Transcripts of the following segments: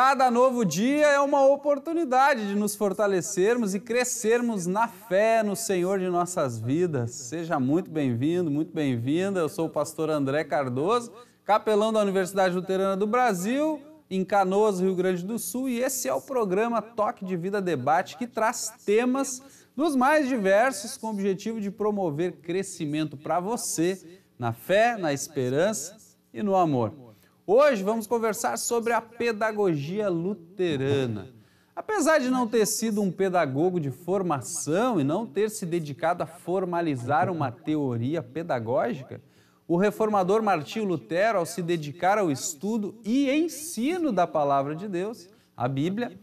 Cada novo dia é uma oportunidade de nos fortalecermos e crescermos na fé no Senhor de nossas vidas. Seja muito bem-vindo, muito bem-vinda. Eu sou o pastor André Cardoso, capelão da Universidade Luterana do Brasil, em Canoas, Rio Grande do Sul, e esse é o programa Toque de Vida Debate, que traz temas dos mais diversos com o objetivo de promover crescimento para você na fé, na esperança e no amor. Hoje vamos conversar sobre a pedagogia luterana. Apesar de não ter sido um pedagogo de formação e não ter se dedicado a formalizar uma teoria pedagógica, o reformador Martinho Lutero, ao se dedicar ao estudo e ensino da Palavra de Deus, a Bíblia,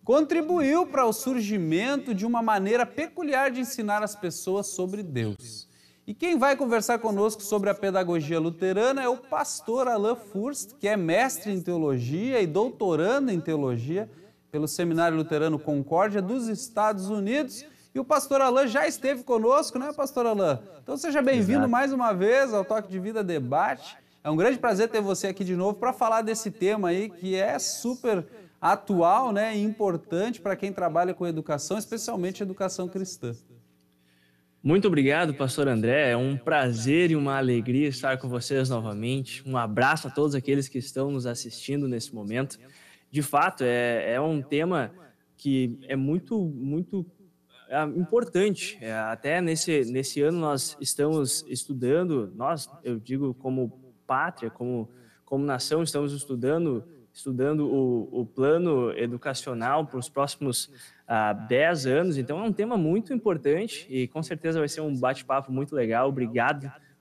contribuiu para o surgimento de uma maneira peculiar de ensinar as pessoas sobre Deus. E quem vai conversar conosco sobre a pedagogia luterana é o pastor Alain Furst, que é mestre em teologia e doutorando em teologia pelo Seminário Luterano Concórdia dos Estados Unidos. E o pastor Alain já esteve conosco, né, pastor Alain? Então seja bem-vindo mais uma vez ao Toque de Vida Debate. É um grande prazer ter você aqui de novo para falar desse tema aí que é super atual, né, e importante para quem trabalha com educação, especialmente educação cristã. Muito obrigado, pastor André. É um prazer e uma alegria estar com vocês novamente. Um abraço a todos aqueles que estão nos assistindo nesse momento. De fato, é um tema que é muito importante. Até nesse ano nós estamos estudando, eu digo como pátria, como nação, estamos estudando o plano educacional para os próximos 10 anos, então é um tema muito importante e com certeza vai ser um bate-papo muito legal.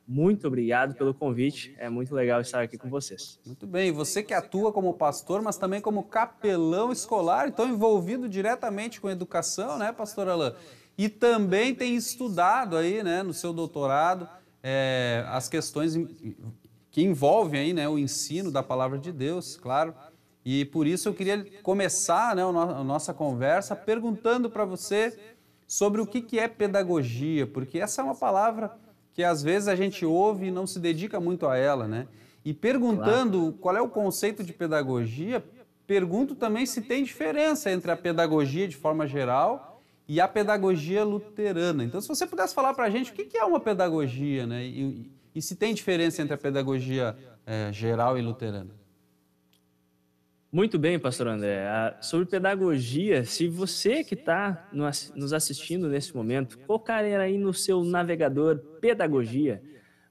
Muito obrigado pelo convite, é muito legal estar aqui com vocês. Muito bem, você que atua como pastor, mas também como capelão escolar, então envolvido diretamente com educação, né, pastor Alain? E também tem estudado aí, né, no seu doutorado, as questões que envolvem aí, né, o ensino da Palavra de Deus, claro. E por isso eu queria começar, né, a nossa conversa perguntando para você sobre o que é pedagogia, porque essa é uma palavra que às vezes a gente ouve e não se dedica muito a ela, né? E perguntando qual é o conceito de pedagogia, pergunto também se tem diferença entre a pedagogia de forma geral e a pedagogia luterana. Então, se você pudesse falar para a gente o que é uma pedagogia, né? E se tem diferença entre a pedagogia geral e luterana. Muito bem, pastor André. Sobre pedagogia, se você que está nos assistindo nesse momento, colocar aí no seu navegador pedagogia,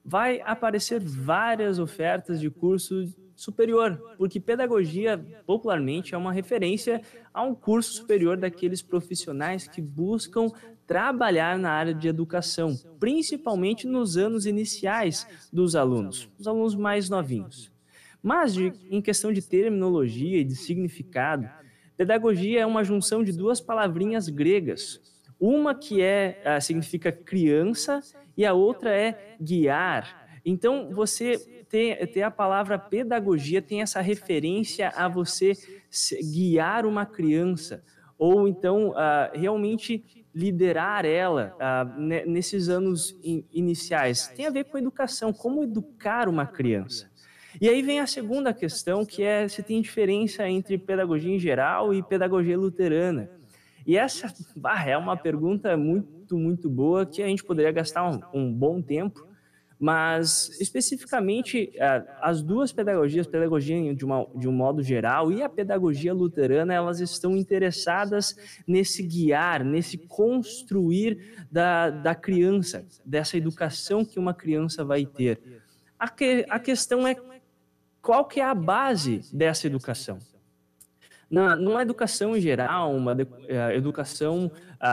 vai aparecer várias ofertas de curso superior, porque pedagogia, popularmente, é uma referência a um curso superior daqueles profissionais que buscam trabalhar na área de educação, principalmente nos anos iniciais dos alunos, os alunos mais novinhos. Mas, em questão de terminologia e de significado, pedagogia é uma junção de duas palavrinhas gregas. Uma que significa criança e a outra é guiar. Então, você tem a palavra pedagogia, tem essa referência a você guiar uma criança, ou então realmente liderar ela nesses anos iniciais. Tem a ver com educação, como educar uma criança. E aí vem a segunda questão, que é se tem diferença entre pedagogia em geral e pedagogia luterana. E essa é uma pergunta muito boa, que a gente poderia gastar um bom tempo, mas especificamente as duas pedagogias, pedagogia de um modo geral e a pedagogia luterana, elas estão interessadas nesse guiar, nesse construir da criança, dessa educação que uma criança vai ter. A questão é qual que é a base dessa educação? Numa educação em geral, uma educação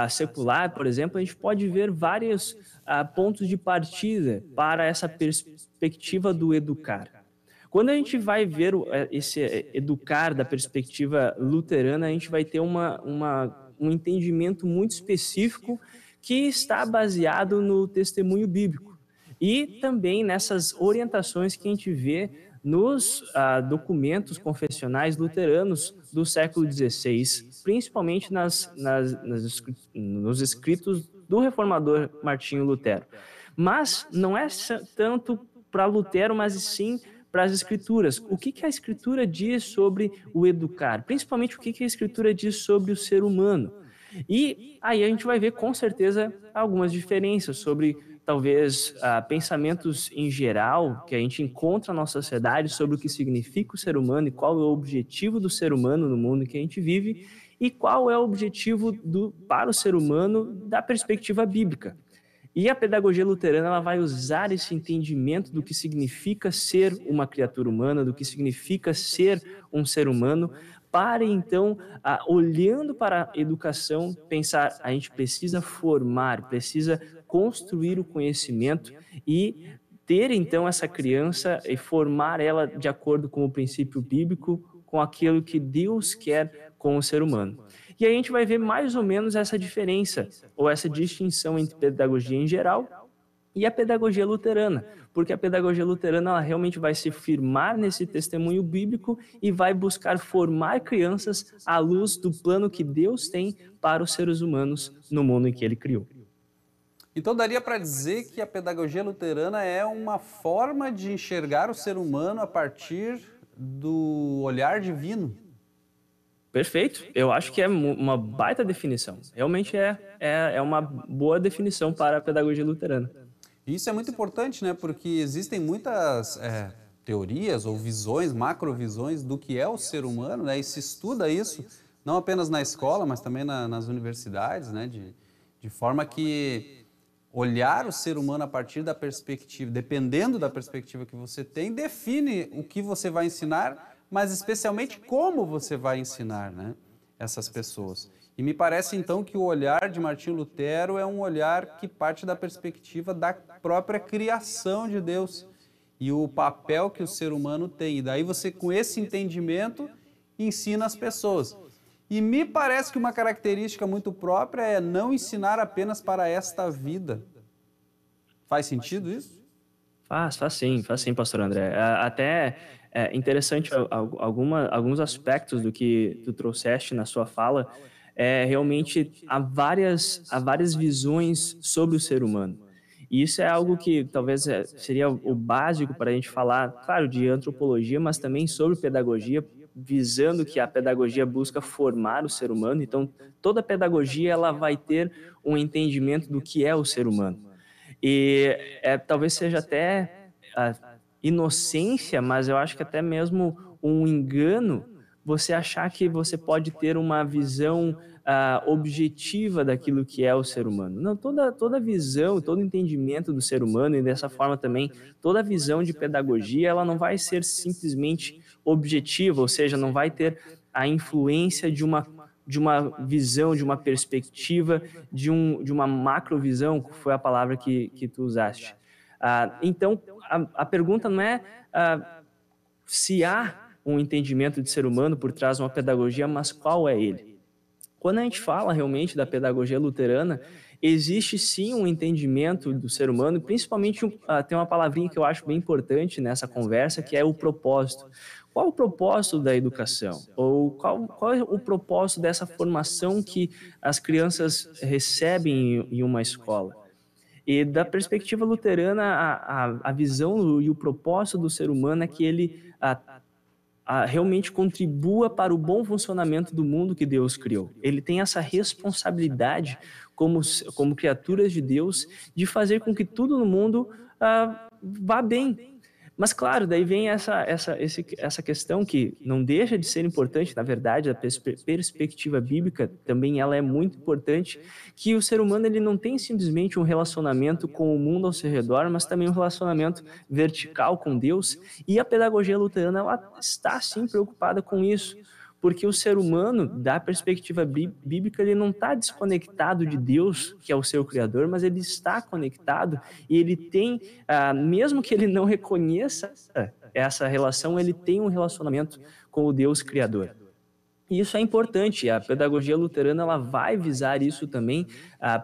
secular, por exemplo, a gente pode ver vários pontos de partida para essa perspectiva do educar. Quando a gente vai ver esse educar da perspectiva luterana, a gente vai ter um entendimento muito específico que está baseado no testemunho bíblico e também nessas orientações que a gente vê nos documentos confessionais luteranos do século XVI, principalmente nos escritos do reformador Martinho Lutero. Mas não é tanto para Lutero, mas sim para as Escrituras. O que a Escritura diz sobre o educar? Principalmente o que a Escritura diz sobre o ser humano. E aí a gente vai ver com certeza algumas diferenças sobre talvez pensamentos em geral que a gente encontra na nossa sociedade sobre o que significa o ser humano e qual é o objetivo do ser humano no mundo em que a gente vive e qual é o objetivo para o ser humano da perspectiva bíblica. E a pedagogia luterana ela vai usar esse entendimento do que significa ser uma criatura humana, do que significa ser um ser humano, para então, olhando para a educação, pensar, a gente precisa formar, precisa construir o conhecimento e ter então essa criança e formar ela de acordo com o princípio bíblico, com aquilo que Deus quer com o ser humano. E aí a gente vai ver mais ou menos essa diferença, ou essa distinção entre pedagogia em geral e a pedagogia luterana, porque a pedagogia luterana ela realmente vai se firmar nesse testemunho bíblico e vai buscar formar crianças à luz do plano que Deus tem para os seres humanos no mundo em que Ele criou. Então daria para dizer que a pedagogia luterana é uma forma de enxergar o ser humano a partir do olhar divino. Perfeito. Eu acho que é uma baita definição. Realmente é uma boa definição para a pedagogia luterana. Isso é muito importante, né? Porque existem muitas teorias ou visões, macrovisões do que é o ser humano, né? E se estuda isso, não apenas na escola, mas também nas universidades, né? De forma que olhar o ser humano a partir da perspectiva, dependendo da perspectiva que você tem, define o que você vai ensinar, mas especialmente como você vai ensinar, né, essas pessoas. E me parece então que o olhar de Martinho Lutero é um olhar que parte da perspectiva da própria criação de Deus e o papel que o ser humano tem. E daí você, com esse entendimento, ensina as pessoas. E me parece que uma característica muito própria é não ensinar apenas para esta vida. Faz sentido isso? Faz sim, pastor André. Até é interessante alguns aspectos do que tu trouxeste na sua fala. Realmente há várias visões sobre o ser humano. E isso é algo que talvez seria o básico para a gente falar, claro, de antropologia, mas também sobre pedagogia, visando que a pedagogia busca formar o ser humano. Então, toda pedagogia ela vai ter um entendimento do que é o ser humano. E talvez seja até a inocência, mas eu acho que até mesmo um engano você achar que você pode ter uma visão objetiva daquilo que é o ser humano. Não, toda visão, todo entendimento do ser humano e dessa forma também, toda visão de pedagogia, ela não vai ser simplesmente objetiva, ou seja, não vai ter a influência de uma visão, de uma perspectiva, de uma macrovisão, que foi a palavra que tu usaste. Então, a pergunta não é se há um entendimento de ser humano por trás de uma pedagogia, mas qual é ele? Quando a gente fala realmente da pedagogia luterana, existe sim um entendimento do ser humano, principalmente tem uma palavrinha que eu acho bem importante nessa conversa, que é o propósito. Qual o propósito da educação? Ou qual é o propósito dessa formação que as crianças recebem em uma escola? E da perspectiva luterana, a visão e o propósito do ser humano é que ele realmente contribua para o bom funcionamento do mundo que Deus criou. Ele tem essa responsabilidade como criaturas de Deus de fazer com que tudo no mundo vá bem. Mas, claro, daí vem essa questão que não deixa de ser importante, na verdade, a perspectiva bíblica também ela é muito importante, que o ser humano ele não tem simplesmente um relacionamento com o mundo ao seu redor, mas também um relacionamento vertical com Deus, e a pedagogia luterana ela está, sim, preocupada com isso, porque o ser humano, da perspectiva bíblica, ele não está desconectado de Deus, que é o seu Criador, mas ele está conectado e ele tem, mesmo que ele não reconheça essa relação, ele tem um relacionamento com o Deus Criador. E isso é importante, a pedagogia luterana ela vai visar isso também.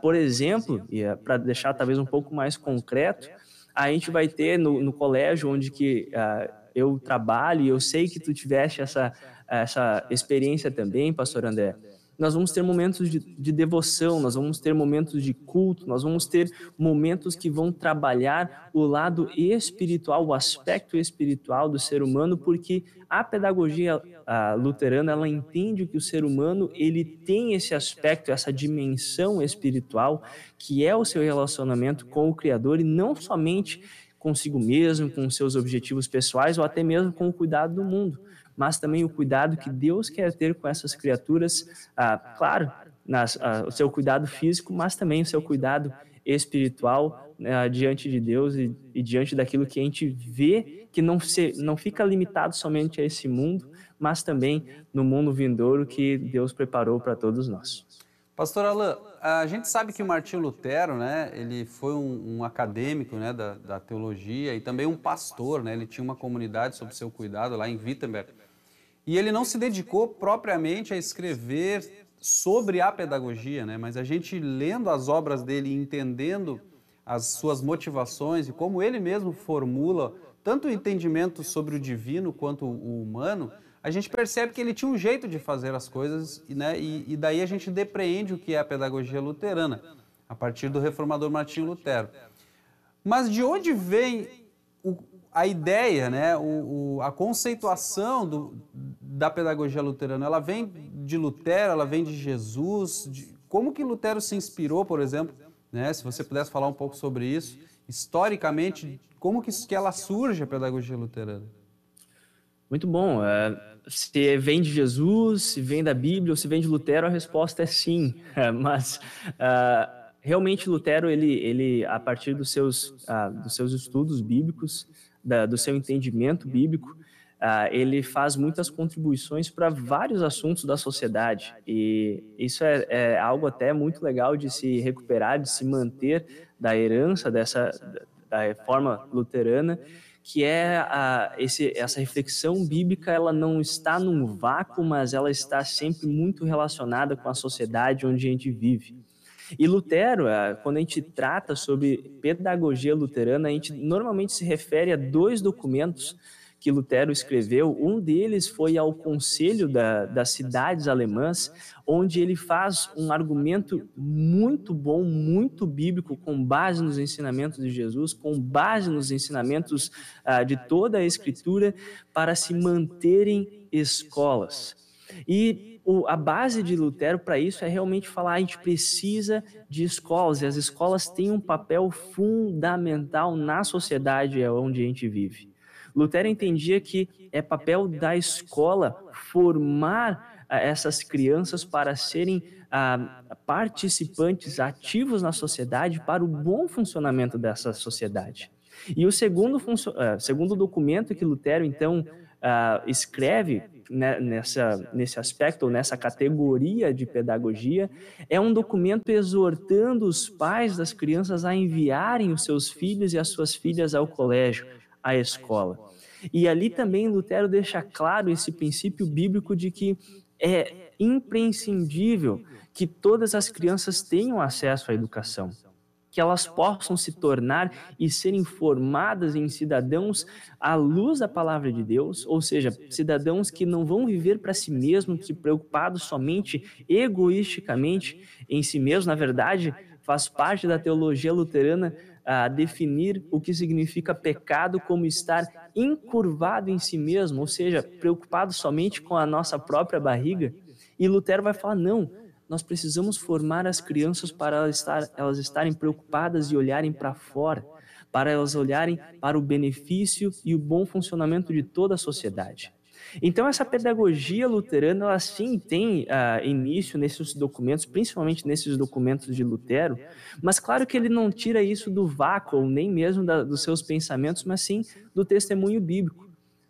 Por exemplo, para deixar talvez um pouco mais concreto, a gente vai ter no colégio onde que eu trabalho, e eu sei que tu tiveste essa experiência também, pastor André, nós vamos ter momentos de devoção, nós vamos ter momentos de culto, nós vamos ter momentos que vão trabalhar o lado espiritual, o aspecto espiritual do ser humano, porque a pedagogia luterana, ela entende que o ser humano, ele tem esse aspecto, essa dimensão espiritual, que é o seu relacionamento com o Criador, e não somente consigo mesmo, com seus objetivos pessoais, ou até mesmo com o cuidado do mundo, mas também o cuidado que Deus quer ter com essas criaturas, claro, o seu cuidado físico, mas também o seu cuidado espiritual, diante de Deus e diante daquilo que a gente vê, que não fica limitado somente a esse mundo, mas também no mundo vindouro que Deus preparou para todos nós. Pastor Alain, a gente sabe que o Martinho Lutero, né, ele foi um acadêmico, né, da teologia e também um pastor, né, ele tinha uma comunidade sob seu cuidado lá em Wittenberg. E ele não se dedicou propriamente a escrever sobre a pedagogia, né, mas a gente lendo as obras dele e entendendo as suas motivações e como ele mesmo formula tanto o entendimento sobre o divino quanto o humano, a gente percebe que ele tinha um jeito de fazer as coisas, né? E daí a gente depreende o que é a pedagogia luterana, a partir do reformador Martinho Lutero. Mas de onde vem a ideia, né? A conceituação da pedagogia luterana? Ela vem de Lutero, ela vem de Jesus? Como que Lutero se inspirou, por exemplo, né? Se você pudesse falar um pouco sobre isso, historicamente, como que ela surge, a pedagogia luterana? Muito bom. Se vem de Jesus, se vem da Bíblia ou se vem de Lutero, a resposta é sim. Mas realmente Lutero, ele a partir dos seus estudos bíblicos, do seu entendimento bíblico, ele faz muitas contribuições para vários assuntos da sociedade. E isso é algo até muito legal de se recuperar, de se manter da herança da reforma luterana, que é essa reflexão bíblica. Ela não está num vácuo, mas ela está sempre muito relacionada com a sociedade onde a gente vive. E Lutero, quando a gente trata sobre pedagogia luterana, a gente normalmente se refere a 2 documentos que Lutero escreveu. Um deles foi ao Conselho das Cidades Alemãs, onde ele faz um argumento muito bom, muito bíblico, com base nos ensinamentos de Jesus, com base nos ensinamentos de toda a Escritura, para se manterem escolas. E a base de Lutero para isso é realmente falar: a gente precisa de escolas, e as escolas têm um papel fundamental na sociedade onde a gente vive. Lutero entendia que é papel da escola formar essas crianças para serem participantes ativos na sociedade, para o bom funcionamento dessa sociedade. E o segundo documento que Lutero, então, escreve, né, nesse aspecto, ou nessa categoria de pedagogia, é um documento exortando os pais das crianças a enviarem os seus filhos e as suas filhas ao colégio, à escola. E ali também Lutero deixa claro esse princípio bíblico de que é imprescindível que todas as crianças tenham acesso à educação, que elas possam se tornar e serem formadas em cidadãos à luz da palavra de Deus, ou seja, cidadãos que não vão viver para si mesmos, se preocupados somente egoisticamente em si mesmos. Na verdade, faz parte da teologia luterana definir o que significa pecado como estar encurvado em si mesmo, ou seja, preocupado somente com a nossa própria barriga. E Lutero vai falar: não, nós precisamos formar as crianças para elas estarem preocupadas e olharem para fora, para elas olharem para o benefício e o bom funcionamento de toda a sociedade. Então, essa pedagogia luterana, ela sim tem início nesses documentos, principalmente nesses documentos de Lutero, mas claro que ele não tira isso do vácuo, nem mesmo dos seus pensamentos, mas sim do testemunho bíblico.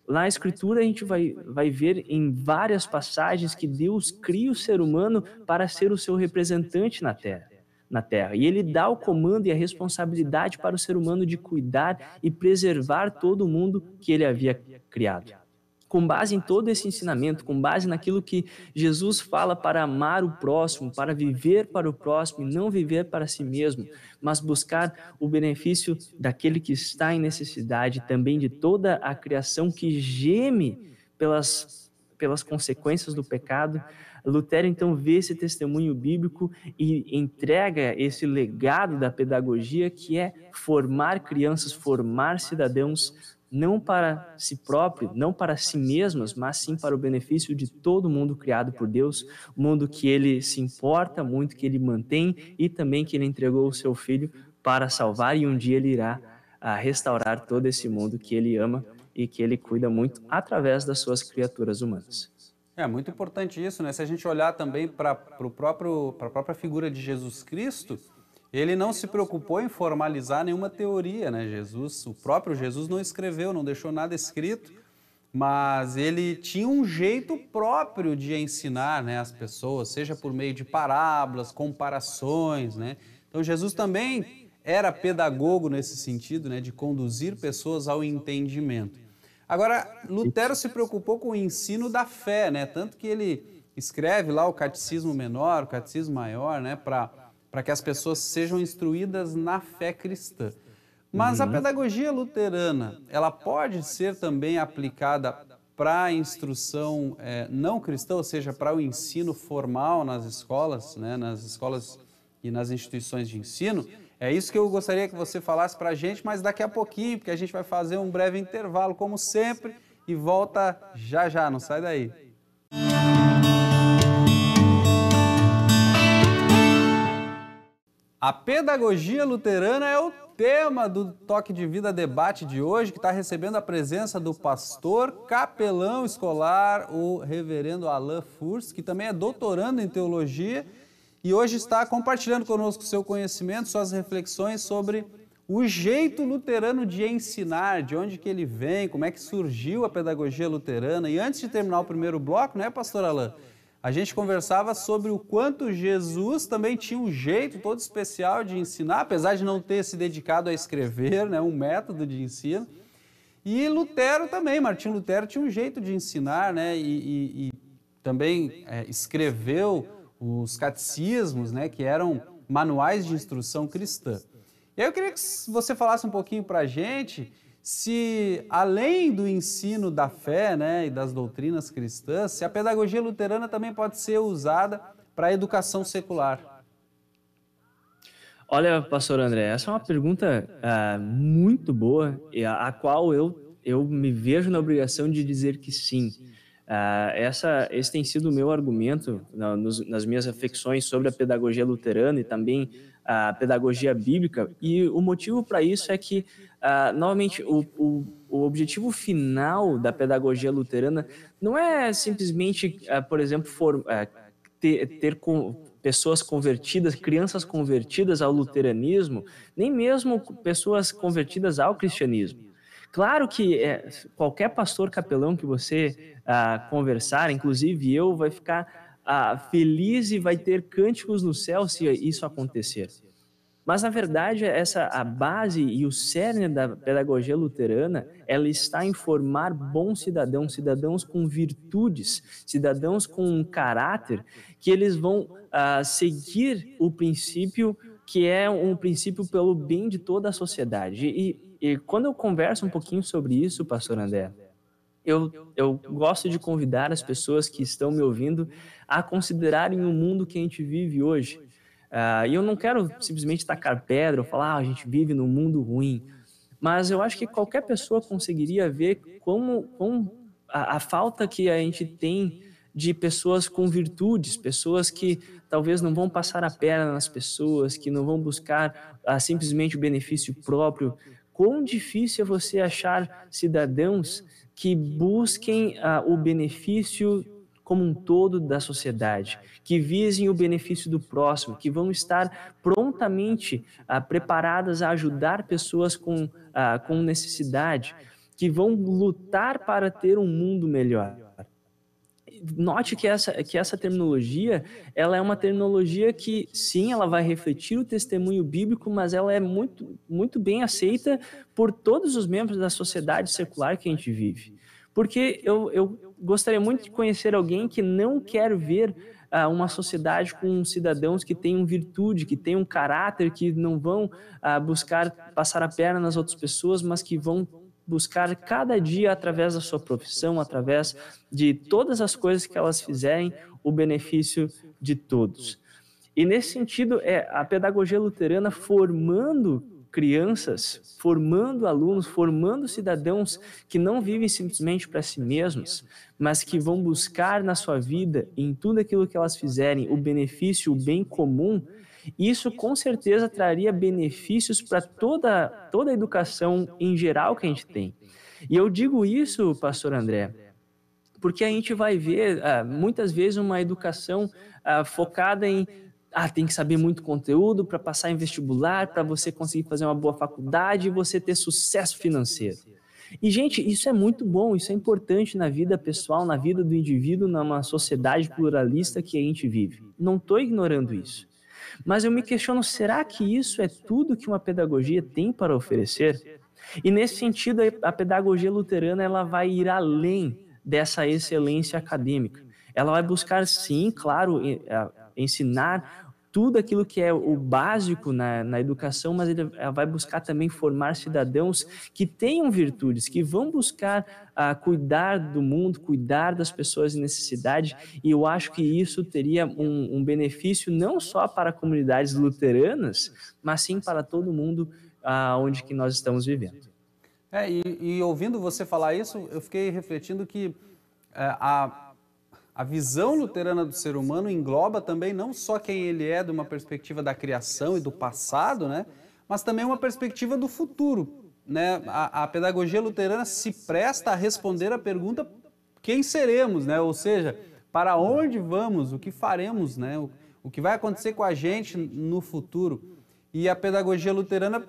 Na Escritura a gente vai ver em várias passagens que Deus cria o ser humano para ser o seu representante na Terra. E ele dá o comando e a responsabilidade para o ser humano de cuidar e preservar todo o mundo que ele havia criado. Com base em todo esse ensinamento, com base naquilo que Jesus fala para amar o próximo, para viver para o próximo e não viver para si mesmo, mas buscar o benefício daquele que está em necessidade, também de toda a criação que geme pelas consequências do pecado, Lutero, então, vê esse testemunho bíblico e entrega esse legado da pedagogia, que é formar crianças, formar cidadãos, não para si próprio, não para si mesmos, mas sim para o benefício de todo mundo criado por Deus, um mundo que ele se importa muito, que ele mantém e também que ele entregou o seu filho para salvar, e um dia ele irá restaurar todo esse mundo que ele ama e que ele cuida muito através das suas criaturas humanas. É muito importante isso, né? Se a gente olhar também para a própria figura de Jesus Cristo, ele não se preocupou em formalizar nenhuma teoria, né? O próprio Jesus não escreveu, não deixou nada escrito, mas ele tinha um jeito próprio de ensinar, né, as pessoas, seja por meio de parábolas, comparações, né? Então Jesus também era pedagogo nesse sentido, né, de conduzir pessoas ao entendimento. Agora, Lutero se preocupou com o ensino da fé, né? Tanto que ele escreve lá o Catecismo Menor, o Catecismo Maior, né, para que as pessoas sejam instruídas na fé cristã. Mas a pedagogia luterana, ela pode ser também aplicada para a instrução não cristã, ou seja, para o ensino formal nas escolas, né, e nas instituições de ensino. É isso que eu gostaria que você falasse para a gente, mas daqui a pouquinho, porque a gente vai fazer um breve intervalo, como sempre, e volta já já, não sai daí. A pedagogia luterana é o tema do Toque de Vida Debate de hoje, que está recebendo a presença do pastor capelão escolar, o reverendo Alain Furst, que também é doutorando em teologia, e hoje está compartilhando conosco seu conhecimento, suas reflexões sobre o jeito luterano de ensinar, de onde que ele vem, como é que surgiu a pedagogia luterana. E antes de terminar o primeiro bloco, né, pastor Alain, a gente conversava sobre o quanto Jesus também tinha um jeito todo especial de ensinar, apesar de não ter se dedicado a escrever, né, um método de ensino. E Lutero também, Martinho Lutero tinha um jeito de ensinar, né, e também escreveu os catecismos, né, que eram manuais de instrução cristã. E aí eu queria que você falasse um pouquinho para a gente se, além do ensino da fé, né, e das doutrinas cristãs, se a pedagogia luterana também pode ser usada para a educação secular. Olha, pastor André, essa é uma pergunta muito boa, e a qual eu me vejo na obrigação de dizer que sim. Esse tem sido o meu argumento nas minhas reflexões sobre a pedagogia luterana e também a pedagogia bíblica, e o motivo para isso é que, novamente, o objetivo final da pedagogia luterana não é simplesmente, por exemplo, ter pessoas convertidas, crianças convertidas ao luteranismo, nem mesmo pessoas convertidas ao cristianismo. Claro que qualquer pastor capelão que você conversar, inclusive eu, vai ficar feliz e vai ter cânticos no céu se isso acontecer. Mas, na verdade, a base e o cerne da pedagogia luterana, ela está em formar bons cidadãos, cidadãos com virtudes, cidadãos com um caráter, que eles vão seguir o princípio que é um princípio pelo bem de toda a sociedade. E quando eu converso um pouquinho sobre isso, pastor André, eu gosto de convidar as pessoas que estão me ouvindo a considerarem o mundo que a gente vive hoje. E eu não quero simplesmente tacar pedra ou falar a gente vive num mundo ruim, mas eu acho que qualquer pessoa conseguiria ver como a falta que a gente tem de pessoas com virtudes, pessoas que talvez não vão passar a perna nas pessoas, que não vão buscar simplesmente o benefício próprio. Quão difícil é você achar cidadãos que busquem o benefício como um todo da sociedade, que visem o benefício do próximo, que vão estar prontamente preparadas a ajudar pessoas com necessidade, que vão lutar para ter um mundo melhor. Note que essa terminologia, ela é uma terminologia que, sim, ela vai refletir o testemunho bíblico, mas ela é muito, muito bem aceita por todos os membros da sociedade secular que a gente vive. Porque eu gostaria muito de conhecer alguém que não quer ver uma sociedade com cidadãos que tenham virtude, que tenham caráter, que não vão buscar passar a perna nas outras pessoas, mas que vão buscar cada dia, através da sua profissão, através de todas as coisas que elas fizerem, o benefício de todos. E nesse sentido, a pedagogia luterana formando crianças, formando alunos, formando cidadãos que não vivem simplesmente para si mesmos, mas que vão buscar na sua vida, em tudo aquilo que elas fizerem, o benefício, o bem comum. Isso com certeza traria benefícios para toda a educação em geral que a gente tem. E eu digo isso, pastor André, porque a gente vai ver muitas vezes uma educação focada em tem que saber muito conteúdo para passar em vestibular, para você conseguir fazer uma boa faculdade e você ter sucesso financeiro. E, gente, isso é muito bom, isso é importante na vida pessoal, na vida do indivíduo, numa sociedade pluralista que a gente vive. Não estou ignorando isso. Mas eu me questiono, será que isso é tudo que uma pedagogia tem para oferecer? E nesse sentido, a pedagogia luterana ela vai ir além dessa excelência acadêmica. Ela vai buscar, sim, claro, ensinar tudo aquilo que é o básico na educação, mas ela vai buscar também formar cidadãos que tenham virtudes, que vão buscar cuidar do mundo, cuidar das pessoas em necessidade, e eu acho que isso teria um benefício não só para comunidades luteranas, mas sim para todo mundo onde que nós estamos vivendo. E ouvindo você falar isso, eu fiquei refletindo que a visão luterana do ser humano engloba também não só quem ele é de uma perspectiva da criação e do passado, né, mas também uma perspectiva do futuro. Né? A pedagogia luterana se presta a responder a pergunta quem seremos, né? Ou seja, para onde vamos, o que faremos, né? O que vai acontecer com a gente no futuro. E a pedagogia luterana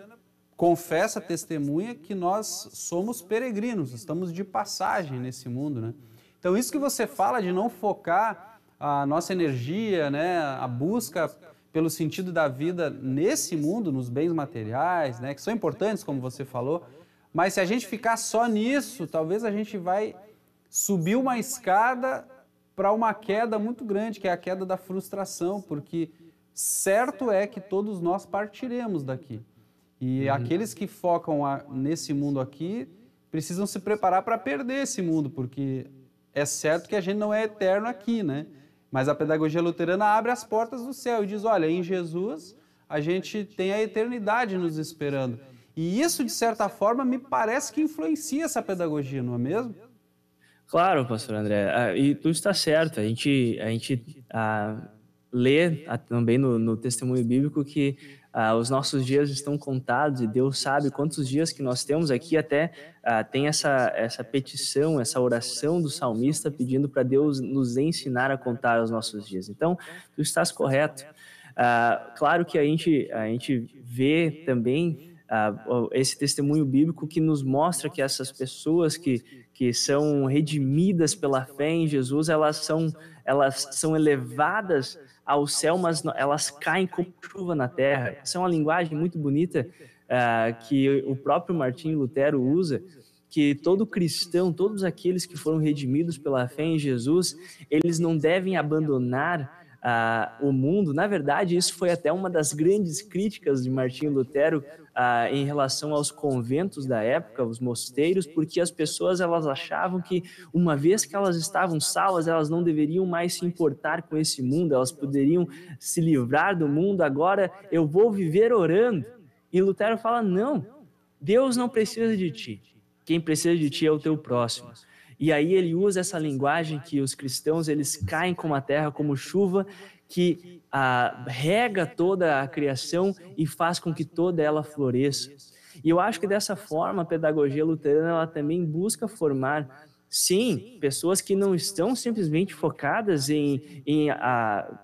confessa, testemunha que nós somos peregrinos, estamos de passagem nesse mundo, né? Então, isso que você fala de não focar a nossa energia, né, a busca pelo sentido da vida nesse mundo, nos bens materiais, né, que são importantes, como você falou, mas se a gente ficar só nisso, talvez a gente vai subir uma escada para uma queda muito grande, que é a queda da frustração, porque certo é que todos nós partiremos daqui. E aqueles que focam nesse mundo aqui precisam se preparar para perder esse mundo, porque é certo que a gente não é eterno aqui, né? Mas a pedagogia luterana abre as portas do céu e diz, olha, em Jesus a gente tem a eternidade nos esperando. E isso, de certa forma, me parece que influencia essa pedagogia, não é mesmo? Claro, pastor André, e tu está certo, a gente lê também no testemunho bíblico que os nossos dias estão contados e Deus sabe quantos dias que nós temos aqui, até tem essa petição, essa oração do salmista pedindo para Deus nos ensinar a contar os nossos dias. Então, tu estás correto. Claro que a gente vê também esse testemunho bíblico que nos mostra que essas pessoas que são redimidas pela fé em Jesus, elas são elevadas ao céu, mas elas caem como chuva na terra. Essa é uma linguagem muito bonita que o próprio Martinho Lutero usa, que todo cristão, todos aqueles que foram redimidos pela fé em Jesus, eles não devem abandonar o mundo. Na verdade, isso foi até uma das grandes críticas de Martinho Lutero em relação aos conventos da época, os mosteiros, porque as pessoas elas achavam que uma vez que elas estavam salvas, elas não deveriam mais se importar com esse mundo, elas poderiam se livrar do mundo, agora eu vou viver orando. E Lutero fala, não, Deus não precisa de ti, quem precisa de ti é o teu próximo. E aí ele usa essa linguagem que os cristãos eles caem como a terra, como chuva, que rega toda a criação e faz com que toda ela floresça. E eu acho que dessa forma a pedagogia luterana ela também busca formar, sim, pessoas que não estão simplesmente focadas em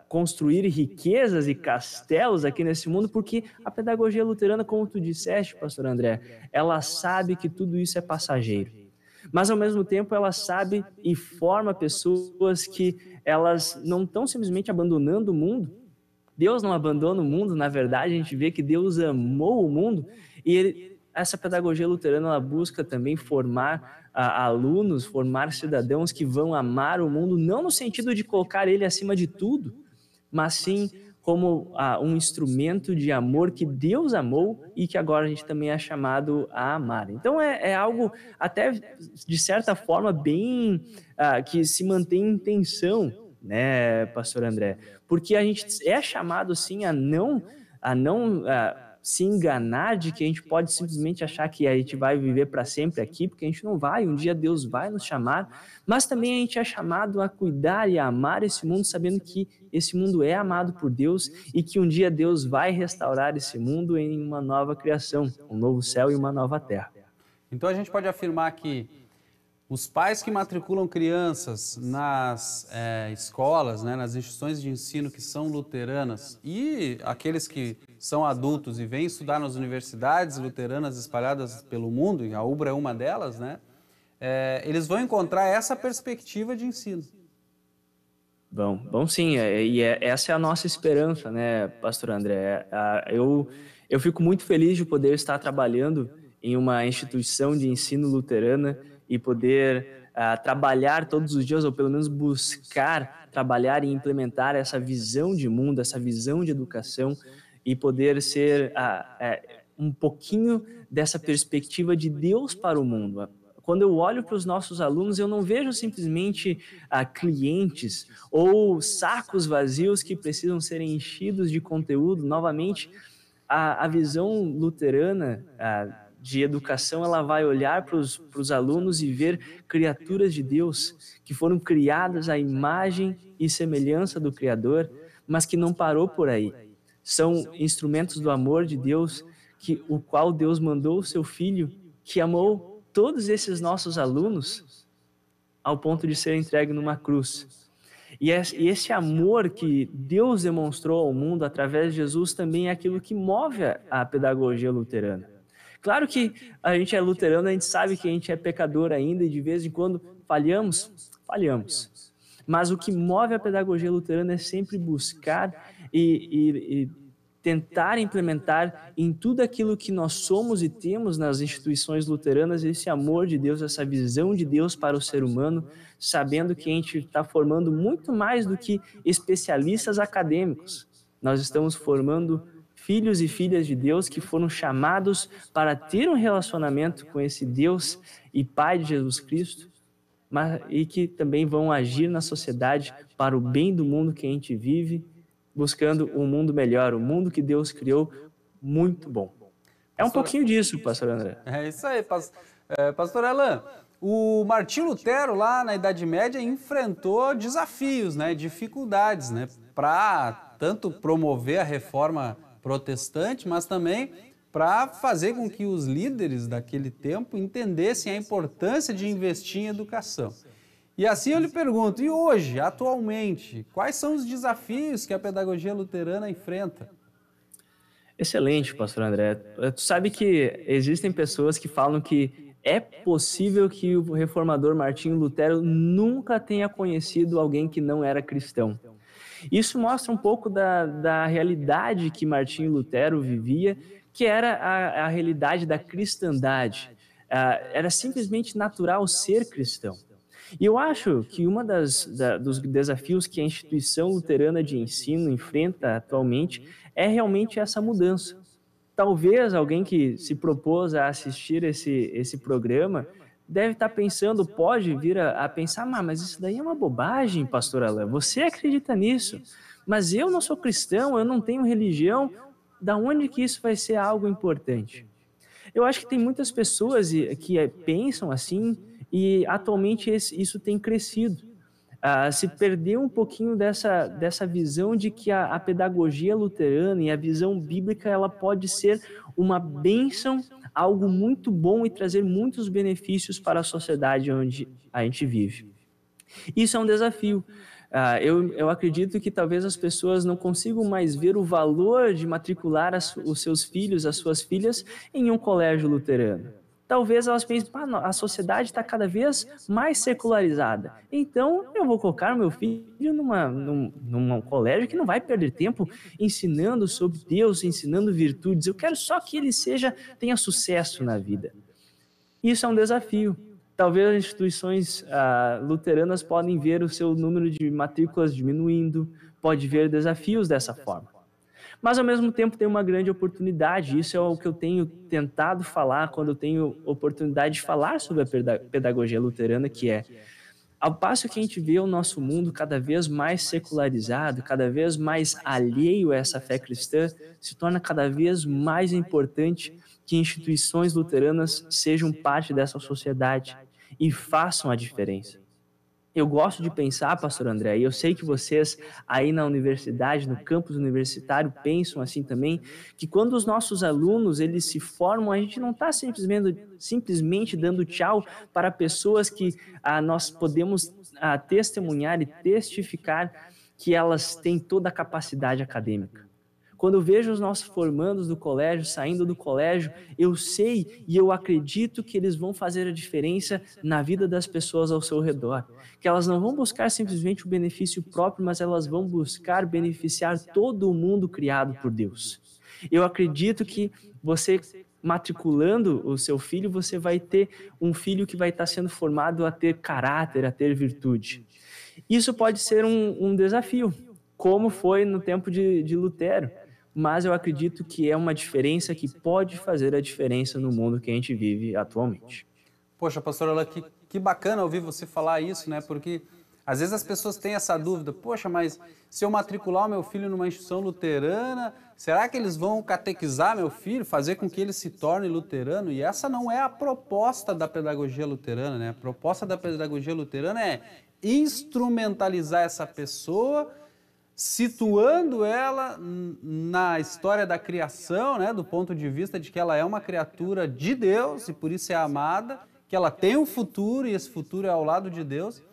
construir riquezas e castelos aqui nesse mundo, porque a pedagogia luterana, como tu disseste, pastor André, ela sabe que tudo isso é passageiro. Mas, ao mesmo tempo, ela sabe e forma pessoas que elas não estão simplesmente abandonando o mundo. Deus não abandona o mundo, na verdade, a gente vê que Deus amou o mundo e essa pedagogia luterana ela busca também formar alunos, formar cidadãos que vão amar o mundo, não no sentido de colocar ele acima de tudo, mas sim como um instrumento de amor que Deus amou e que agora a gente também é chamado a amar. Então é algo até, de certa forma, bem que se mantém em tensão, né, pastor André? Porque a gente é chamado, sim, a não se enganar de que a gente pode simplesmente achar que a gente vai viver para sempre aqui, porque a gente não vai, um dia Deus vai nos chamar, mas também a gente é chamado a cuidar e a amar esse mundo, sabendo que esse mundo é amado por Deus e que um dia Deus vai restaurar esse mundo em uma nova criação, um novo céu e uma nova terra. Então a gente pode afirmar que os pais que matriculam crianças nas escolas, né, nas instituições de ensino que são luteranas e aqueles que são adultos e vêm estudar nas universidades luteranas espalhadas pelo mundo, e a UBRA é uma delas, né, eles vão encontrar essa perspectiva de ensino. Bom sim, essa é a nossa esperança, né, pastor André? Eu fico muito feliz de poder estar trabalhando em uma instituição de ensino luterana e poder trabalhar todos os dias, ou pelo menos buscar trabalhar e implementar essa visão de mundo, essa visão de educação e poder ser um pouquinho dessa perspectiva de Deus para o mundo. Quando eu olho para os nossos alunos, eu não vejo simplesmente clientes ou sacos vazios que precisam ser enchidos de conteúdo. Novamente, a visão luterana de educação, ela vai olhar para os alunos e ver criaturas de Deus que foram criadas à imagem e semelhança do Criador, mas que não parou por aí. São instrumentos do amor de Deus, o qual Deus mandou o seu Filho, que amou todos esses nossos alunos ao ponto de ser entregue numa cruz. E esse amor que Deus demonstrou ao mundo através de Jesus também é aquilo que move a pedagogia luterana. Claro que a gente é luterano, a gente sabe que a gente é pecador ainda e de vez em quando falhamos. Mas o que move a pedagogia luterana é sempre buscar e tentar implementar em tudo aquilo que nós somos e temos nas instituições luteranas esse amor de Deus, essa visão de Deus para o ser humano, sabendo que a gente está formando muito mais do que especialistas acadêmicos. Nós estamos formando filhos e filhas de Deus que foram chamados para ter um relacionamento com esse Deus e Pai de Jesus Cristo, e que também vão agir na sociedade para o bem do mundo que a gente vive, buscando um mundo melhor, um mundo que Deus criou muito bom. É um pouquinho disso, pastor André. É isso aí, pastor Alan. O Martinho Lutero, lá na Idade Média, enfrentou desafios, né, dificuldades, né, para tanto promover a reforma protestante, mas também para fazer com que os líderes daquele tempo entendessem a importância de investir em educação. E assim eu lhe pergunto, e hoje, atualmente, quais são os desafios que a pedagogia luterana enfrenta? Excelente, pastor André. Tu sabe que existem pessoas que falam que é possível que o reformador Martinho Lutero nunca tenha conhecido alguém que não era cristão. Isso mostra um pouco da realidade que Martinho Lutero vivia, que era a realidade da cristandade. Era simplesmente natural ser cristão. E eu acho que dos desafios que a instituição luterana de ensino enfrenta atualmente é realmente essa mudança. Talvez alguém que se propôs a assistir esse programa deve estar pensando, pode vir a pensar, mas isso daí é uma bobagem, pastor Alain, você acredita nisso, mas eu não sou cristão, eu não tenho religião, da onde que isso vai ser algo importante? Eu acho que tem muitas pessoas que pensam assim e atualmente isso tem crescido. Se perdeu um pouquinho dessa visão de que a pedagogia luterana e a visão bíblica ela pode ser uma bênção, algo muito bom e trazer muitos benefícios para a sociedade onde a gente vive. Isso é um desafio. Eu acredito que talvez as pessoas não consigam mais ver o valor de matricular os seus filhos, as suas filhas, em um colégio luterano. Talvez elas pensem, a sociedade está cada vez mais secularizada. Então, eu vou colocar meu filho num colégio que não vai perder tempo ensinando sobre Deus, ensinando virtudes. Eu quero só que ele tenha sucesso na vida. Isso é um desafio. Talvez as instituições luteranas podem ver o seu número de matrículas diminuindo, pode ver desafios dessa forma. mas ao mesmo tempo tem uma grande oportunidade. Isso é o que eu tenho tentado falar quando eu tenho oportunidade de falar sobre a pedagogia luterana, que é, ao passo que a gente vê o nosso mundo cada vez mais secularizado, cada vez mais alheio a essa fé cristã, se torna cada vez mais importante que instituições luteranas sejam parte dessa sociedade e façam a diferença. Eu gosto de pensar, pastor André, e eu sei que vocês aí na universidade, no campus universitário, pensam assim também, que quando os nossos alunos eles se formam, a gente não está simplesmente dando tchau para pessoas que nós podemos testemunhar e testificar que elas têm toda a capacidade acadêmica. Quando eu vejo os nossos formandos do colégio, saindo do colégio, eu sei e eu acredito que eles vão fazer a diferença na vida das pessoas ao seu redor. Que elas não vão buscar simplesmente o benefício próprio, mas elas vão buscar beneficiar todo o mundo criado por Deus. Eu acredito que você, matriculando o seu filho, você vai ter um filho que vai estar sendo formado a ter caráter, a ter virtude. Isso pode ser um desafio, como foi no tempo de Lutero. Mas eu acredito que é uma diferença que pode fazer a diferença no mundo que a gente vive atualmente. Poxa, pastor Alain, que bacana ouvir você falar isso, né? Porque às vezes as pessoas têm essa dúvida, poxa, mas se eu matricular o meu filho numa instituição luterana, será que eles vão catequizar meu filho, fazer com que ele se torne luterano? E essa não é a proposta da pedagogia luterana, né? A proposta da pedagogia luterana é instrumentalizar essa pessoa, situando ela na história da criação, né, do ponto de vista de que ela é uma criatura de Deus e por isso é amada, que ela tem um futuro e esse futuro é ao lado de Deus,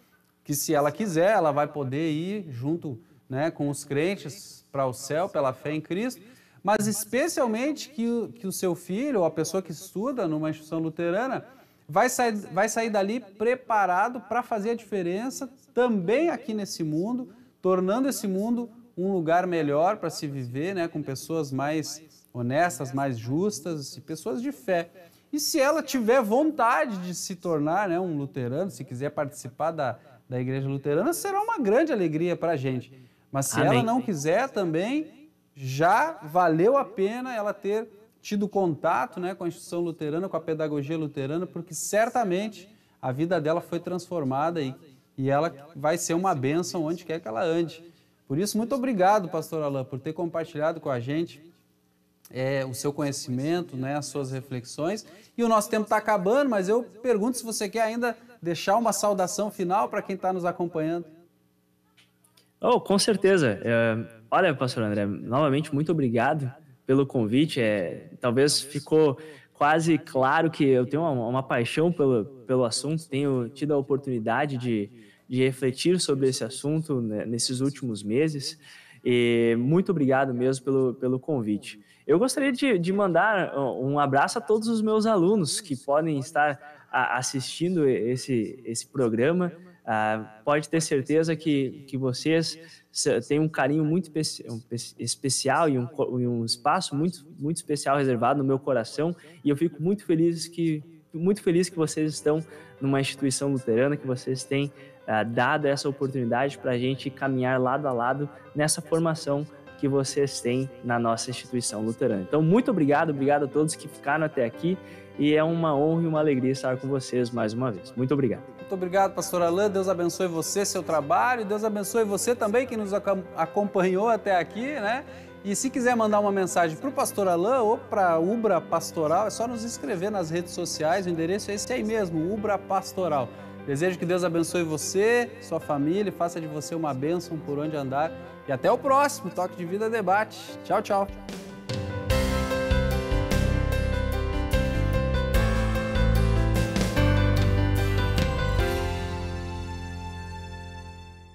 que se ela quiser, ela vai poder ir junto, né, com os crentes para o céu pela fé em Cristo, mas especialmente que o seu filho ou a pessoa que estuda numa instituição luterana vai sair dali preparado para fazer a diferença também aqui nesse mundo, tornando esse mundo um lugar melhor para se viver, né, com pessoas mais honestas, mais justas e pessoas de fé. E se ela tiver vontade de se tornar, né, um luterano, se quiser participar da igreja luterana, será uma grande alegria para a gente. Mas se ela não quiser também, já valeu a pena ela ter tido contato, né, com a instituição luterana, com a pedagogia luterana, porque certamente a vida dela foi transformada e ela vai ser uma bênção onde quer que ela ande. Por isso, muito obrigado, pastor Alain, por ter compartilhado com a gente o seu conhecimento, né, as suas reflexões. E o nosso tempo está acabando, mas eu pergunto se você quer ainda deixar uma saudação final para quem está nos acompanhando. Oh, com certeza. Olha, pastor André, novamente, muito obrigado pelo convite. Talvez ficou quase claro que eu tenho uma paixão pelo assunto, tenho tido a oportunidade de refletir sobre esse assunto, né, nesses últimos meses, e muito obrigado mesmo pelo convite. Eu gostaria de mandar um abraço a todos os meus alunos que podem estar assistindo esse programa. Pode ter certeza que vocês têm um carinho muito especial e um espaço muito especial reservado no meu coração, e eu fico muito feliz que vocês estão numa instituição luterana, que vocês têm dado essa oportunidade para a gente caminhar lado a lado nessa formação que vocês têm na nossa instituição luterana. Então, muito obrigado a todos que ficaram até aqui, e é uma honra e uma alegria estar com vocês mais uma vez. Muito obrigado. Muito obrigado, pastor Alain. Deus abençoe você, seu trabalho. Deus abençoe você também que nos acompanhou até aqui, né? E se quiser mandar uma mensagem para o pastor Alain ou para a Ubra Pastoral, é só nos escrever nas redes sociais. O endereço é esse aí mesmo, Ubra Pastoral. Desejo que Deus abençoe você, sua família, e faça de você uma bênção por onde andar. E até o próximo Toque de Vida Debate. Tchau, tchau.